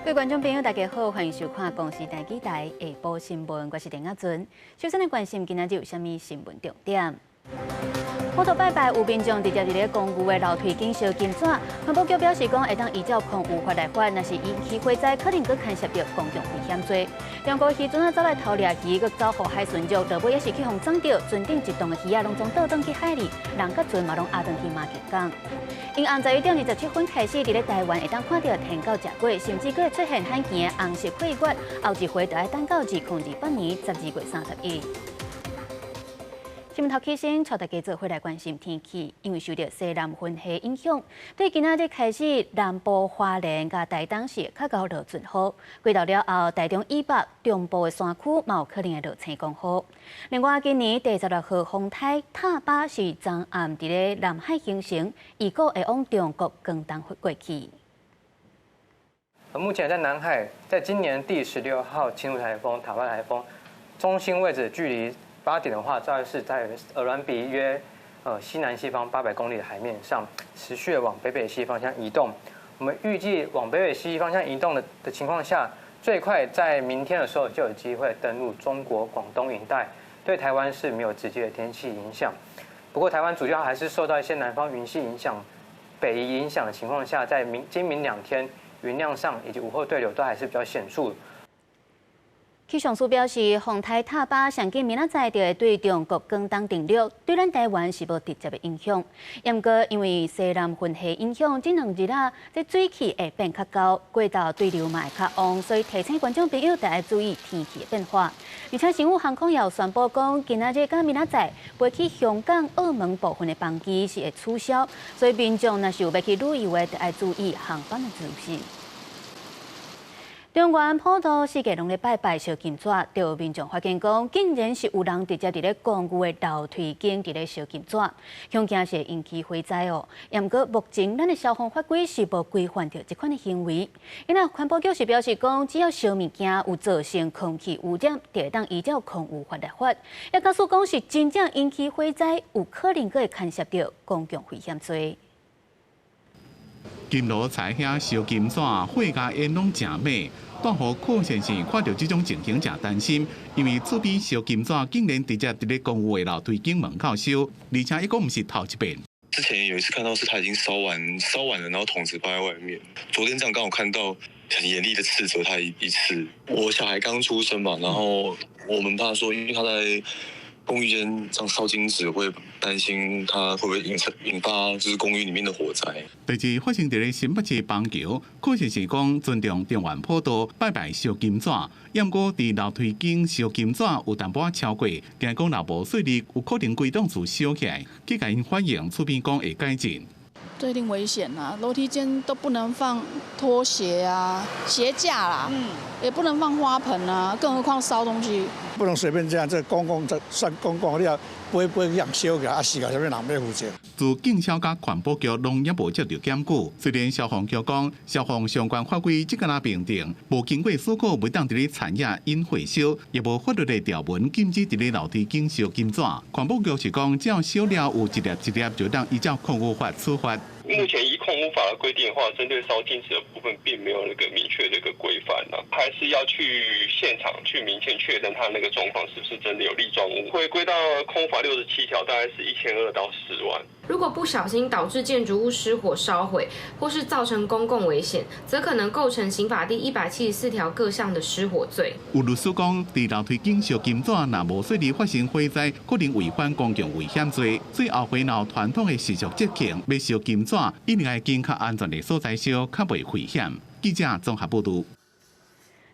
各位观众朋友，大家好，欢迎收看公视台记台下晡新闻，我是陈雅俊。首先来关心今仔日有啥物新闻重点。普渡拜拜，有民众直接伫咧公寓的楼梯间烧金纸。环保局表示讲，会当依照空污法来罚，若是引起火灾，可能佫牵涉到公共危险罪。中国渔船走来偷掠鱼，佫走互海巡局，落尾也是去互撞到，船顶一栋的鱼拢总倒转去海里，人甲船嘛拢压转去马吉港。因红11:27开始，伫咧台湾会当看到天狗食鬼，甚至佫会出现罕见的红色血月，后一回就要等到2028年12月31日。新闻头起先，带大家做伙来关心天气，因为受到西南风系影响，对今仔日开始，南部花莲甲台东是较高落准雨，过到了后，台中以北、中部的山区嘛有可能会落青光雨。另外，今年第16号风台塔巴是昨暗伫咧南海形成，预估会往中国广东过去。目前在南海，在今年第16号轻度台风塔巴台风中心位置距离8点的话，大概是在鹅銮鼻约西南西方800公里的海面上，持续的往北北西方向移动。我们预计往北北西方向移动的情况下，最快在明天的时候就有机会登陆中国广东一带，对台湾是没有直接的天气影响。不过台湾主要还是受到一些南方云系影响、北移影响的情况下，在今明2天云量上以及午后对流都还是比较显著。气象署表示，风台塔巴上紧明仔载就会对中国广东登陆，对咱台湾是无直接的影响。不过，因为西南风系影响，这2日啊，这水气会变较高，过道对流嘛会较旺，所以提醒观众朋友得要注意天气的变化。而且，政府航空也有宣布讲，今仔日甲明仔载飞去香港、澳门部分的班机是会取消，所以民众若是有要去旅游的，得要注意航班的自由性。中原普渡世界拢咧拜拜烧金纸，就有民众发现讲，竟然是有人直接伫咧公寓的楼梯间伫咧烧金纸，恐惊是会引起火灾哦。不过目前咱的消防法规是无规范着这款的行为。因为环保局是表示讲，只要烧物件有造成空气污染，就会当依照空污法来罚。也告诉讲是真正引起火灾，有可能佫会牵涉到公共危险罪。金炉柴遐烧金纸，火甲烟拢真猛。大户柯先生看到这种情形，真担心，因为厝边烧金纸竟然直接伫咧公寓的楼梯间门口烧，而且一个不是头一遍。之前有一次看到是他已经烧完了，然后桶子放在外面。昨天这样刚好看到很严厉的斥责他一次。我小孩刚出生嘛，然后我们怕说，因为他在公寓间这样烧金纸，会担心他会不会引发就是公寓里面的火灾。第二发生在咧新北市邦桥，柯先生讲尊重中原普渡拜拜烧金纸，不过伫楼梯间烧金纸有淡薄超过，惊讲若无细力，有可能规栋厝烧起来。去甲因反映，厝边讲会改进。这一定危险啊！楼梯间都不能放拖鞋啊、鞋架啦，也不能放花盆啊，更何况烧东西。不能随便这样，这公共这算公共，你要不会这样烧个，死个，什么人要负责？自警消甲环保局拢也无接到检举，虽然消防局讲消防相关法规即个若评定，无经过思考袂当伫咧产业引火烧，也无法律的条文禁止伫咧楼梯间烧金纸。环保局是讲，只要烧了有一粒一粒，就当依照空污法处罚。目前依空污法的规定的话，针对烧金纸的部分，并没有那个明确的一个规范呢，还是要去现场去明确确认它那个状况是不是真的有立状物。会归到空法67条，大概是1200到10万。如果不小心导致建筑物失火烧毁，或是造成公共危险，则可能构成刑法第174条各项的失火罪。有律师讲，伫楼梯间烧金纸，若无顺利发生火灾，可能违反公共危险罪。所以后回闹传统的习俗节庆，要烧金纸，一定要经较安全的所在烧，较袂危险。记者综合报道。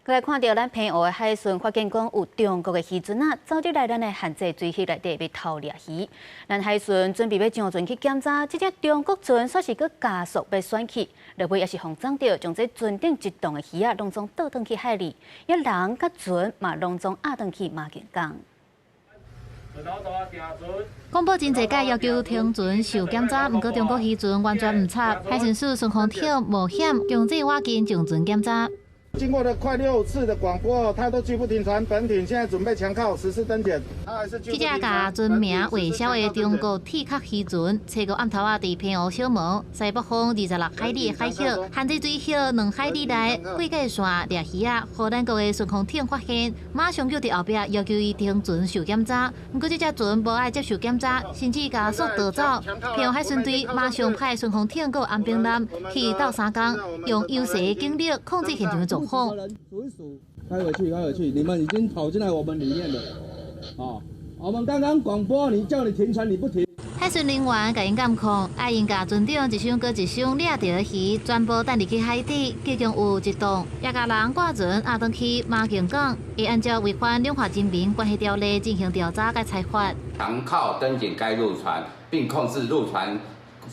过来看到咱平湖的海巡发现讲有中国的渔船啊，走入来咱的限制水域内底要偷掠鱼。咱海巡准备要上船去检查，这只中国船煞是佮加速要选去，落尾也是防撞到，将这船顶一栋的鱼啊，拢总倒转去海里，一人佮船嘛拢总压转去马健港。广播真侪届要求停船受检查，不过中国渔船完全唔插，海巡署顺风艇冒险强制挖紧上船检查。经过了快6次的广播，他都拒不停船本艇，现在准备强靠实施登检。记者甲船名为小的中国铁壳渔船，初个暗头仔伫平湖小毛，西北方26海里的海口，限制水口2海里内过界线掠鱼仔，互咱国的巡防艇发现，马上叫伫后壁要求伊停船受检查。不过这只船无爱接受检查，甚至加速逃走。平湖海巡队马上派巡防艇和安平艦去斗3工，用优势的警力控制现场的状况。开回去，你们已经跑进来我们里面了。我们刚刚广播，叫你停船，你不停。海巡人员甲因监控，爱因甲船长一箱搁一箱掠到的鱼，全部带入去海底，计共有1栋，也甲人挂船押回去马竞港，会按照违反两岸人民关系条例进行调查甲裁罚。强靠登检该陆船，并控制陆船。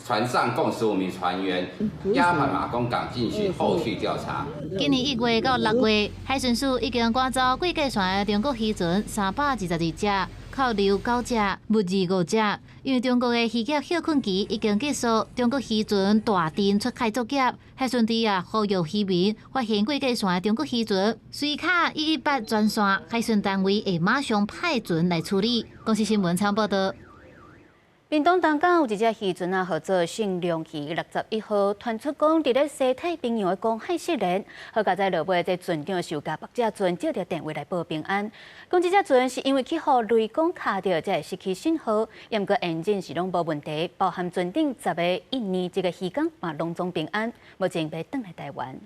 船上共15名船员押返马公港进行后续调查。今年1月到6月，海巡署已经赶走过界线的中国渔船322只，扣留9只，没记5只。因为中国的渔业休困期已经结束，中国渔船大阵出海作业，海巡队呼吁渔民发现过界线的中国渔船，随卡118专线，海巡单位会马上派船来处理。公司新闻采访报道。屏东东港有一只渔船号做圣龙鱼61号，传出讲伫咧西太平洋的公海失联。好佳在落尾，这船长受甲别只船接到电话来报平安。讲这只船是因为去互雷公卡到，才会失去信号。也毋过엔진是拢无问题，包含船顶10个印尼这个渔港嘛拢总平安，目前被返来台湾。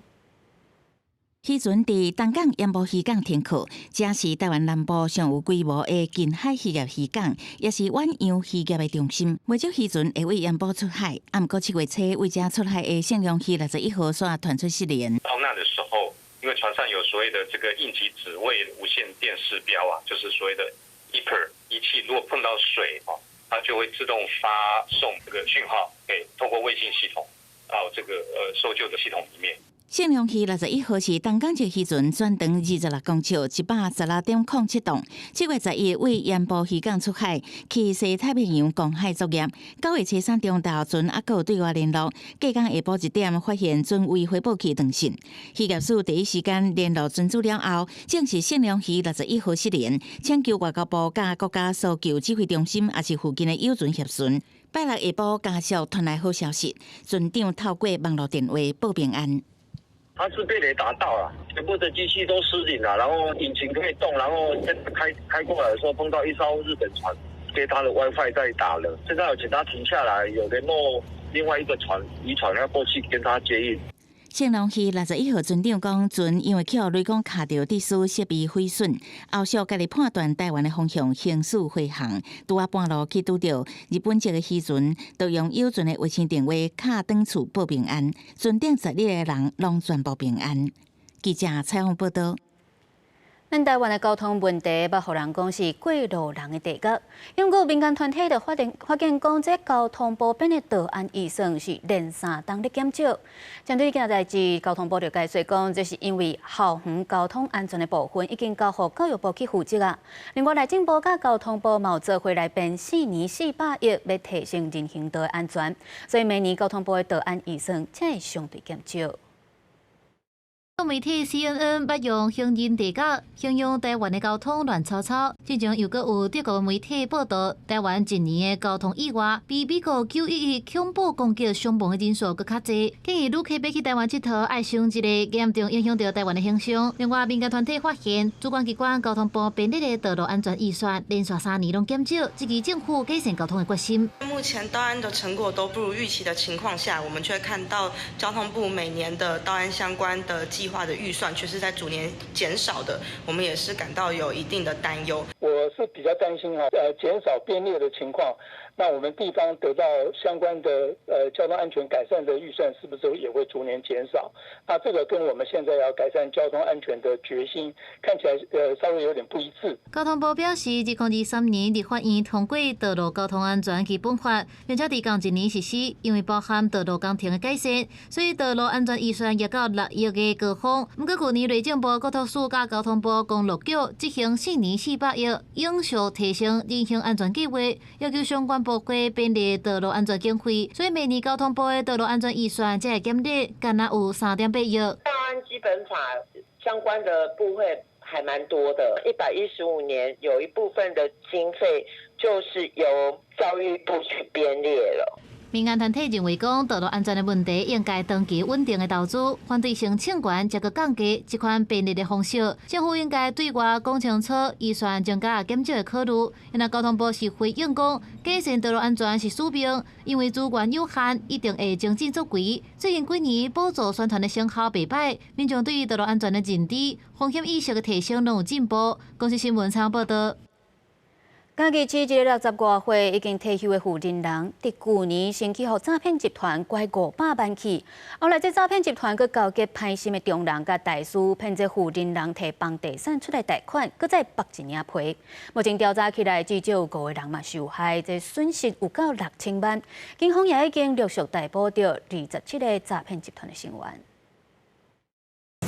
渔船伫东港盐埔渔港停靠，这是台湾南部上有规模的近海渔业渔港，也是远洋渔业的中心。不少渔船会为盐埔出海，啊，不过7月初为这出海的圣龙鱼61号煞传出失联。到那的时候，因为船上有所谓的这个应急指位无线电视标啊，就是所谓的 EPR 仪器，如果碰到水它就会自动发送这个讯号给透过卫星系统到这个搜救的系统里面。圣龙鱼61号是东港籍渔船，全长26公尺，116.07吨。7月11日为盐埔渔港出海，去西太平洋公海作业。9月初3中昼，船还有对外联络，隔天下晡1点发现船未回报器断讯。渔业署第一时间联络船主了后，证实圣龙鱼61号失联，请求外交部甲国家搜救指挥中心，也是附近的友船协船。拜六下晡家属传来好消息，船长透过网络电话报平安。它是被雷打到了，全部的机器都失灵了，然后引擎可以动，然后开过来的时候碰到一艘日本船，接它的 WiFi 在打了，现在有请他停下来，有联络另外一个渔船要过去跟他接应。圣龙鱼61号船长讲，船因为去互雷公卡到地书设备毁损，后续家己判断台湾的方向行驶回航，拄啊半路去拄到日本籍的渔船，就用友船的卫星电话卡转厝报平安，船顶12个人拢全部平安。记者采访报道。咱台湾的交通问题，捌互人讲是过路人的地狱。因过民间团体就发现讲，这交通部编的道安预算是连3冬咧减少。针对今代志，交通部就解释讲，这是因为校园交通安全的部分已经交予教育部去负责啊。另外，内政部甲交通部嘛有做伙来编4年400亿，要提升人行道的安全，所以每年交通部的道安预算才会相对减少。媒体 CNN 捌用行人地狱形容台湾的交通乱糟糟。之前又有德国媒体报道，台湾一年的交通意外比美国911恐怖攻击伤亡的人数更较侪。建议旅客要去台湾佚佗，爱想一个严重影响到台湾的形象。另外，民间团体发现，主管机关交通部编列的道路安全预算连续3年拢减少，支持政府改善交通的决心。目前道安的成果都不如预期的情况下，我们却看到交通部每年的道安相关的计划的预算却是在逐年减少的，我们也是感到有一定的担忧。我是比较担心减少编列的情况，那我们地方得到相关的交通安全改善的预算，是不是也会逐年减少？那这个跟我们现在要改善交通安全的决心看起来稍微有点不一致。交通部表示，2023年立法院通过《道路交通安全基本法》，并且伫共一年实施，因为包含道路工程的改善，所以道路安全预算也到6亿的高峰。不过，去年内政部、国土署甲交通部共落脚执行4年400亿有效提升人行安全计划，要求相关部会编列道路安全经费，所以每年交通部的道路安全预算才会减列，敢若有3.8亿。道安基基本法相关的部会还蛮多的。115年有一部分的经费就是由教育部去编列了。民间团体认为，讲道路安全的问题应该长期稳定的投资，反对性请权才个降价这款便利的方式。政府应该对外讲清楚预算增加减少的考虑。因为交通部是回应讲，改善道路安全是使命，因为资源有限，一定会精进作为。最近几年补助宣传的成效袂歹，民众对于道路安全的认知、风险意识的提升拢有进步。公司新闻参报道。嘉义市一个60多岁已经退休的富人人，伫去年先去互诈骗集团拐500万起，后来这诈骗集团佫交结歹心的中人甲大师，骗这富人人摕房地产出来贷款，佫再剥一领皮。目前调查起来，至少有5个人嘛受害，这损失有到6000万。警方也已经陆续逮捕到27个诈骗集团的成员。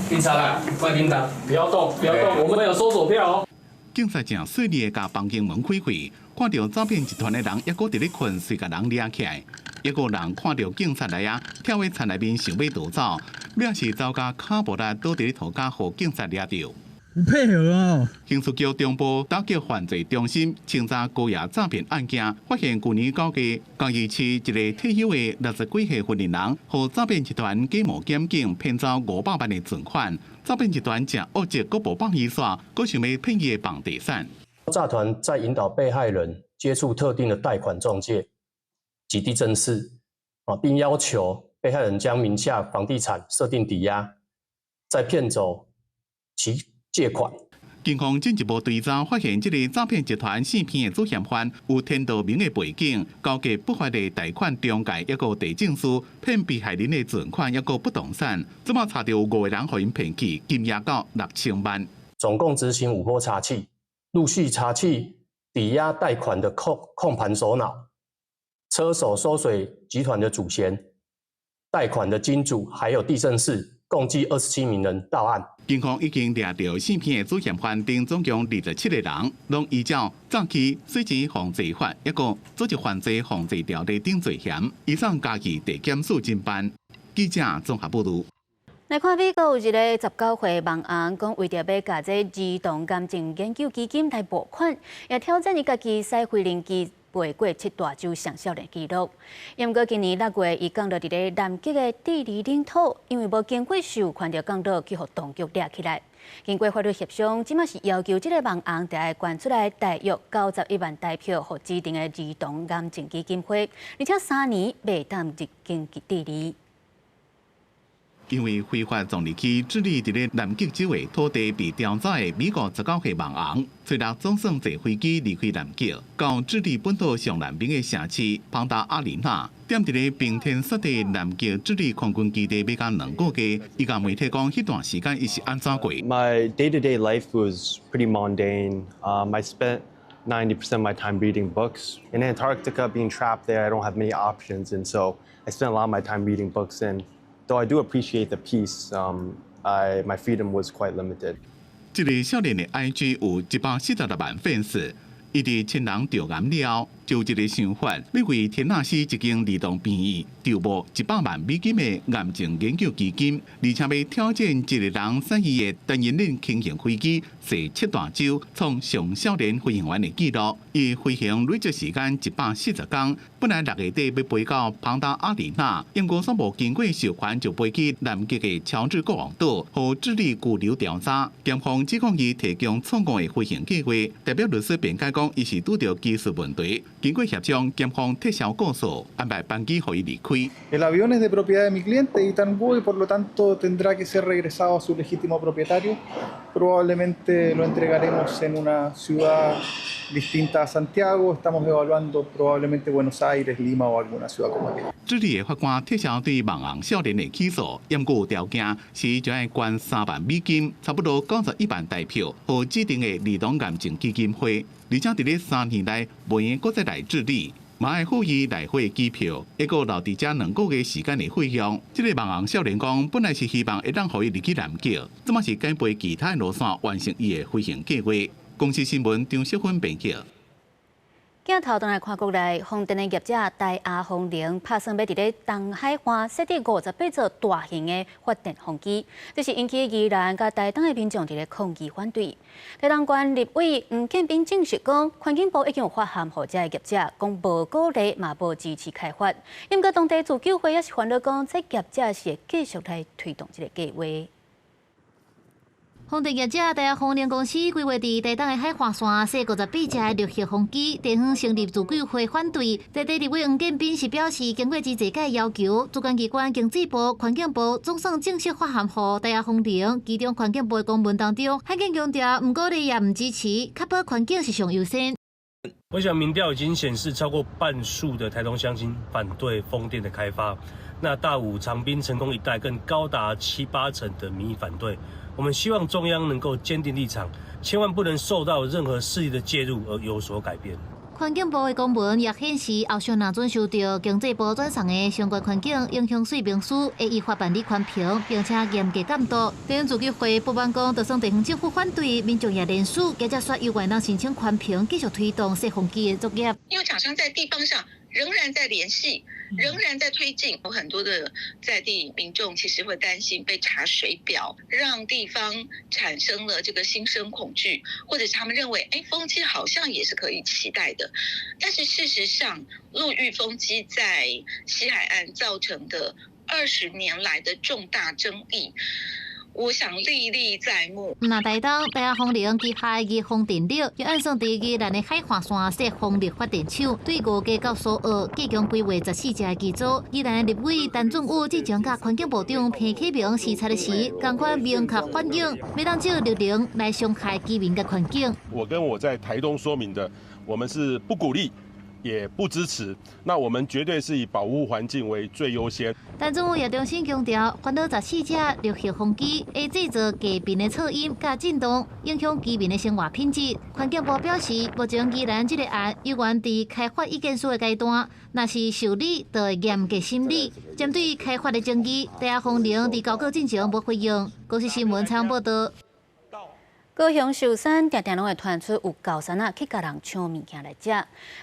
警察来，快停档，不要动，不要动，我们有搜索票哦。警察正细腻地把房间门开开，看到诈骗集团的人还佫伫咧困，随甲人掠起来。一个人看到警察来啊，跳去田内面想要逃走，也是走到骹无力倒伫咧涂骹，互警察掠着。有配合啊！刑事局中部打击犯罪中心清查高额诈骗案件，发现去年9月，嘉义市一个退休的60几岁富人人，互诈骗集团假冒检警骗走500万的存款。诈骗集团正恶质，佫无放预算，佫想要骗伊的房地产。诈团在引导被害人接触特定的贷款中介及地政士，并要求被害人将名下房地产设定抵押，再骗走其借款。警方进一步追查，发现这个诈骗集团性骗的主嫌犯有天道明的背景，交给不法的贷款中介，一个地政师骗被害人的存款，一个不动产。这么查到有5个人被因骗去，金额到6000万。总共执行5波查缉，陆续查缉抵押贷款的控盘首脑、车手收水集团的主嫌、贷款的金主，还有地政士，共计27名人到案。警方已经抓到性骗的主嫌犯等总共27个人，拢依照诈欺、税前防治法一个组织犯罪防治条例等罪嫌，移送嘉义地检署侦办。记者综合报道。来看美国有一个19岁网红，讲为着要甲这儿童癌症研究基金来募款，也挑战伊家己使回零机背过7大洲上少年纪录。不过今年6月，伊降落伫咧南极的地理领土，因为无经过授权就降落，去互当局抓起来。经过法律协商，即马是要求这个网红得要捐出来大约91万台票，互指定的儿童癌症基金会，而且3年未当入境地理。因为非法从入去智利伫咧南极洲的土地被调查的美国19岁网红，随后总算坐飞机离开南极，到智利本土上南边的城市庞达阿里纳，踮伫咧冰天雪地南极智利空军基地要甲2个月。伊甲媒体讲，迄段时间伊是安怎过 ？My day-to-day life was pretty mundane. I spent 90% of my time reading books. In Antarctica, being trapped there, I don't have many options, and so I spent a lot of my time reading books. And though I do appreciate the peace, my freedom was quite limited. 这个少年的 IG 有146万粉丝，伊伫亲人着癌了，就有一个想法，要为田纳西一间儿童病院筹募100万美金的癌症研究基金，而且要挑战一个人3亿的单引领轻型飞机坐7大洲，创上少年飞行员的纪录。伊飞行累积时间140天，本来6月底要飞到庞达阿里纳，因果所无经过授权就飞去南极的乔治国王岛，和智利拘留调查。检方指控伊提供错误的飞行计划，代表律师辩解讲，伊是拄到技术问题。经过协商，检方撤销告诉，安排班机予伊离开。El avión es de propiedad de mi cliente Itanbú y por lo tanto tendrá que ser regresado a su legítimo propietario. Probablemente lo entregaremos en una ciudad distinta a Santiago. Estamos evaluando probablemente Buenos Aires, Lima o alguna ciudad como aquella. 智利的法官撤销对网红少年的起诉，不过有条件是就要捐3万美金，差不多91万台票，和指定的儿童癌症基金会，而且伫咧3年内袂用搁再来智利。嘛会付伊来回机票，一个留伫遮2个月时间的费用。这个网红少年讲，本来是希望会当互伊入去南极，这嘛是改配其他路线完成伊的飞行计划。公司新闻张淑芬编辑。镜头转来看国内，风电的业者台亚风能打算要伫咧东海岸设置58座大型的发电风机，这是引起宜兰甲台东的民众伫咧抗议反对。台东县立委吴建斌证实讲，环境部已经有发函予这业者，讲无鼓励嘛无支持开发。因过当地自救会也是烦恼讲，这业者是会继续来推动这个计划。风电业者台亚风能公司规划伫台东的海岸线设58只绿色风机，地方成立自救会反对。在地立委吴建斌是表示，经过之前个要求，主管机关经济部、环境部总算正式发函予台亚风能，其中环境部的公文当中，还更强调唔鼓励也唔支持，确保环境是上优先。我想民调已经显示，超过半数的台东乡亲反对风电的开发。那大武、长滨、成功一带更高达7、8成的民意反对。我们希望中央能够坚定立场，千万不能受到任何势力的介入而有所改变。环境部的公文也显示，后续若准收到经济部转送的相关环境影响说明书，会依法办理环评，并且严格监督。地方自救会不满讲，就算地方政府反对，民众也联署，业者说有愿当申请环评，继续推动设风机的作业。因为厂商在地方上仍然在联系，仍然在推进，有很多的在地民众其实会担心被查水表，让地方产生了这个心生恐惧，或者是他们认为，风机好像也是可以期待的。但是事实上，陆域风机在西海岸造成的20年来的重大争议，我想历历在目。那台东台亚风能旗下的风电力，又按算伫宜兰的海岸线设风力发电厂，对5家到苏澳计强规划14只机组。宜兰的立委陈俊武即将甲环境部长彭启明视察的时，同款明确反映，袂当借力量来伤害居民的环境。我跟我在台东说明的，我们是不鼓励，也不支持。那我们绝对是以保护环境为最优先。陈政府也重新强调，烦恼14只绿色风机会制造低频的噪音甲震动，影响居民的生活品质。环境部表示，目前宜兰这个案有原伫开发意见书的阶段，若是受理，就会严格审理。针对开发的争议，台亚风能伫交稿进前无回应。高雄新闻采访报道。高雄寿山常常拢会传出有高山去甲人抢物件来食。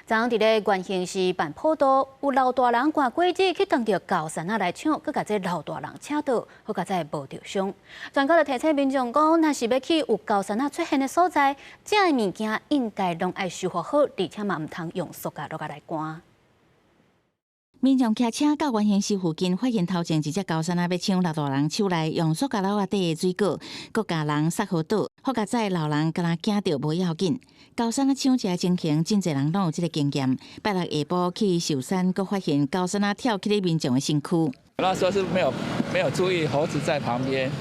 昨昏伫咧原兴市办普渡，有老大人赶果子去当着高山来抢，佮甲这老大人请倒，好甲这无着伤。专家就提醒民众讲，若是要去有高山出现的所在，食的物件应该拢爱收获好，而且嘛唔通用塑胶落来赶。民众骑车到原兴市附近，发现头前一只高山要抢老大人手内用塑胶袋底的水果，佮甲人杀好倒，好甲在老人敢若惊到无要紧。高山抢食的情形，真侪人拢有这个经验。拜六下晡去寿山，佮发现高山跳起咧民众的身躯。那时候是没有注意猴子在旁边，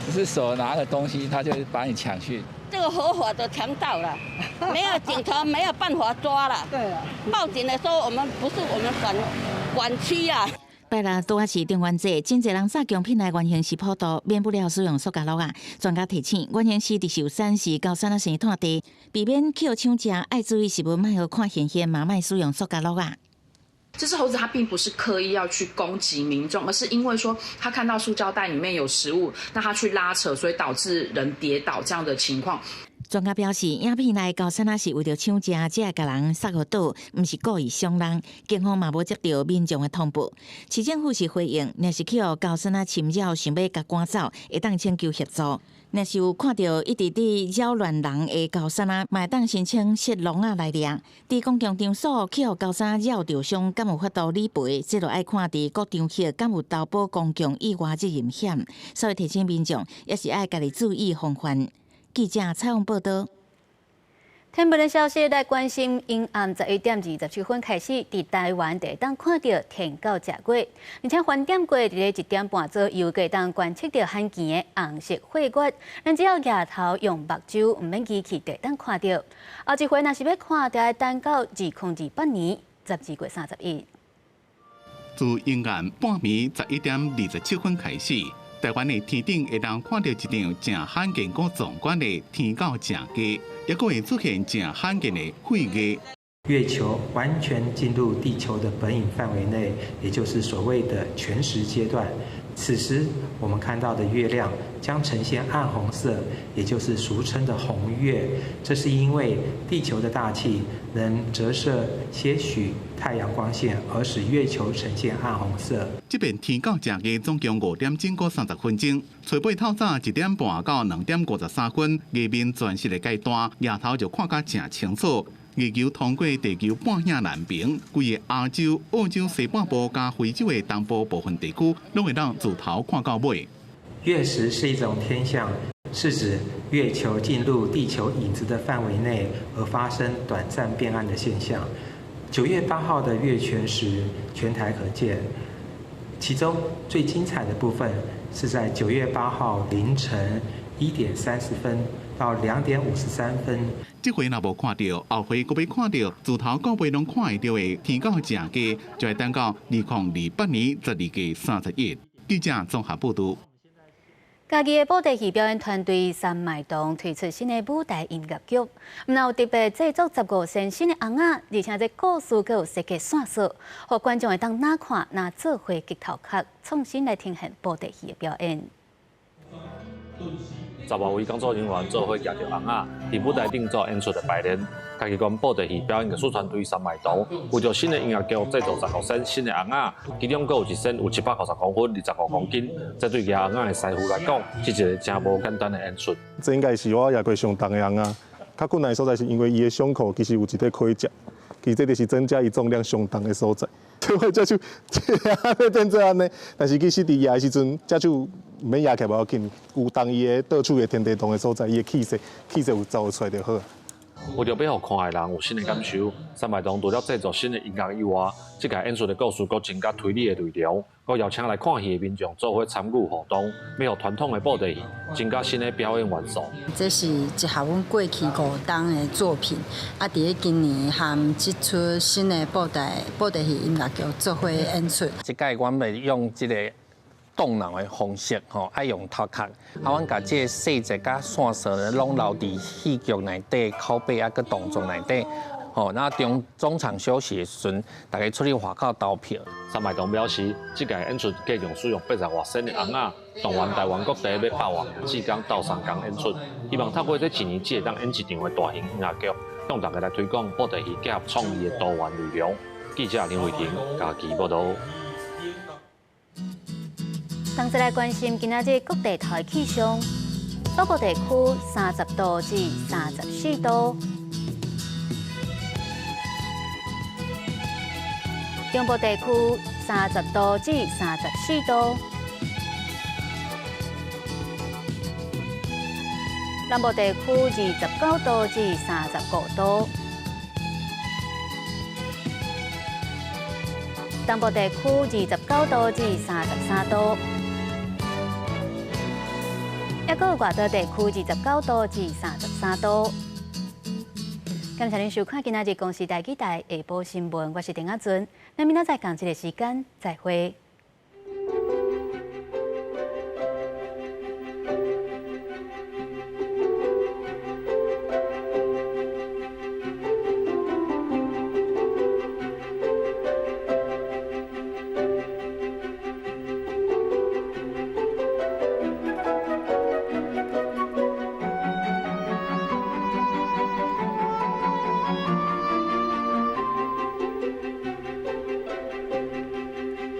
只是手拿的东西，他就把你抢去。这个合法的强盗了，没有警察没有办法抓了。对啊，报警的时候不是我们管区啊。拜六拄啊是中元节，真侪人撒贡品来原兴市普渡，免不了使用塑胶袋。专家提醒，原兴市伫寿山是高山生态地，避免去抢食，爱注意食物莫互看现现，嘛莫使用塑胶袋。这只猴子它并不是刻意要去攻击民众，而是因为说它看到塑胶袋里面有食物，那它去拉扯，所以导致人跌倒这样的情况。专家表示，影片内高山是为着抢食，才会甲人杀互倒，毋是故意伤人。警方嘛无接到民众的通报，市政府是回应，若是去互高山侵扰，想要甲赶走，会当请求协助。若是有看到一直伫扰乱人的高山嘛会当申请设笼来抓。伫公共场所去互高山扰着伤，敢有法度理赔？这就爱看伫各场合敢有投保公共意外责任险。所以提醒民众，也是爱家己注意防范。记者采访报道。天文的消息来关心，因暗11点27分开始，伫台湾会当看到天狗食月，而且翻点过伫咧1点半左右，会当观测到罕见的红色火月。咱只要抬头用目睭，唔免机器会当看到。后一回若是要看，就要等到2028年12月31日。自阴暗半暝11点27分开始。台湾的天顶会当看到一场正罕见、佮壮观的天狗食鸡，也佫会出现正罕见的火鸡。月球完全进入地球的本影范围内，也就是所谓的全食阶段。此时我们看到的月亮将呈现暗红色，也就是俗称的红月。这是因为地球的大气能折射些许太阳光线，而使月球呈现暗红色。这边天到正月总共5点经过30分钟，初八透早1点半到2点53分，月面全息的阶段，夜头就看甲正清楚。月球通过地球半径南平，规个亚洲、澳洲西半部加非洲的东部部分地区，拢会让自头看到尾。月食是一种天象，是指月球进入地球影子的范围内而发生短暂变暗的现象。9月8号的月全食全台可见，其中最精彩的部分是在9月8号凌晨1点30分到2点53分。这回若无看到，后回阁要看到，自头到尾拢看会到的天到正价，就会等到2028年12月31日。记者综合报道。家己的布袋戏表演团队三麦堂推出新的舞台音乐剧，有特别制作15身新的红仔，而且这故事阁有设计线索，互观众会当哪看哪做回剧头壳，创新来呈现布袋戏的表演。15位工作人员做伙夹着红仔，伫舞台顶做演出的排练。家己管布袋戏表演艺术团队三麦堂，为着新的音乐剧制作15身新的红仔，其中阁有一身有790公分、25公斤。这对夹红仔的师傅来讲，是一个真无简单的演出。这应该是我也过上重的红仔。较困难的所在是因为伊的伤口其实有一块可以食，其实这就是增加伊重量上重的所在。所以这手要变做安尼，但是其实伫压的时阵，这手唔免压起来无要紧，有当伊的到处的天地动的所在，伊的气势有走出来就好。为着要互看的人有新的感受，三麦堂除了制作新的音乐以外，这个演出的故事阁增加推理的内容，阁邀请来看戏的民众做伙参与互动，要互传统的布袋戏增加新的表演元素。这是一项阮过去5档的作品，啊，伫今年含这出新的布袋戏音乐剧做伙演出。这届阮要用这个动脑的方式，爱用头壳，阮甲这细节甲线索拢留伫戏剧内底、口碑啊，佮动作内底。那中场休息的时阵，大家出去外口投票。三麦堂表示，这届演出继续使用80外身的红仔，动员台湾各地要8万4天到3天演出，希望透过这一年只会当演一场的大型音乐剧，向大家来推广布袋戏结合创意的多元内容。记者林慧婷家己报道。同时来关心今仔日各地头的气象，北部地区30度至34度，中部地区30度至34度，南部地区29度至35度，东部地区29度至33度。还阁有外岛地区29度至33度。感谢您收看今仔日公视台记台下晡新闻，我是丁雅俊，咱明仔载同一个时间再会。